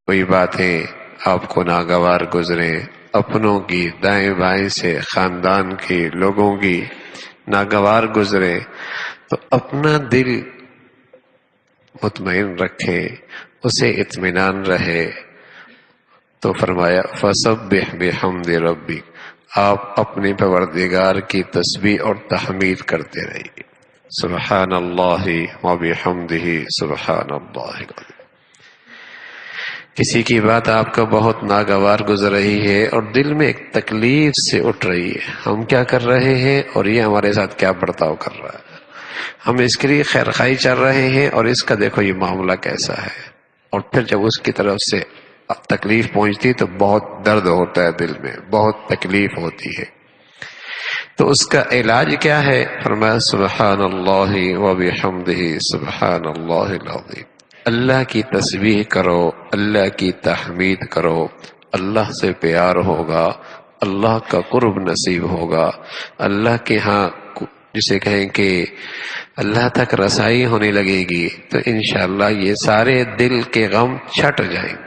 کوئی باتیں آپ کو ناگوار گزرے، اپنوں کی، دائیں بائیں سے، خاندان کی، لوگوں کی ناگوار گزرے، تو اپنا دل مطمئن رکھے، اسے اطمینان رہے۔ تو فرمایا فَسَبِّحْ بِحَمْدِ رَبِّكَ، آپ اپنے پروردگار کی تسبیح اور تحمید کرتے رہیے۔ سبحان اللہ وبحمدہ سبحان اللہ العظیم۔ کسی کی بات آپ کو بہت ناگوار گزر رہی ہے اور دل میں ایک تکلیف سے اٹھ رہی ہے، ہم کیا کر رہے ہیں اور یہ ہمارے ساتھ کیا برتاؤ کر رہا ہے، ہم اس کے لیے خیر خواہی چل رہے ہیں اور اس کا دیکھو یہ معاملہ کیسا ہے، اور پھر جب اس کی طرف سے تکلیف پہنچتی تو بہت درد ہوتا ہے، دل میں بہت تکلیف ہوتی ہے۔ تو اس کا علاج کیا ہے؟ فرمایا سبحان اللہ وبحمدہ سبحان اللہ العظیم۔ اللہ کی تسبیح کرو، اللہ کی تحمید کرو، اللہ سے پیار ہوگا، اللہ کا قرب نصیب ہوگا، اللہ کے ہاں جسے کہیں کہ اللہ تک رسائی ہونے لگے گی، تو انشاءاللہ یہ سارے دل کے غم چھٹ جائیں گے۔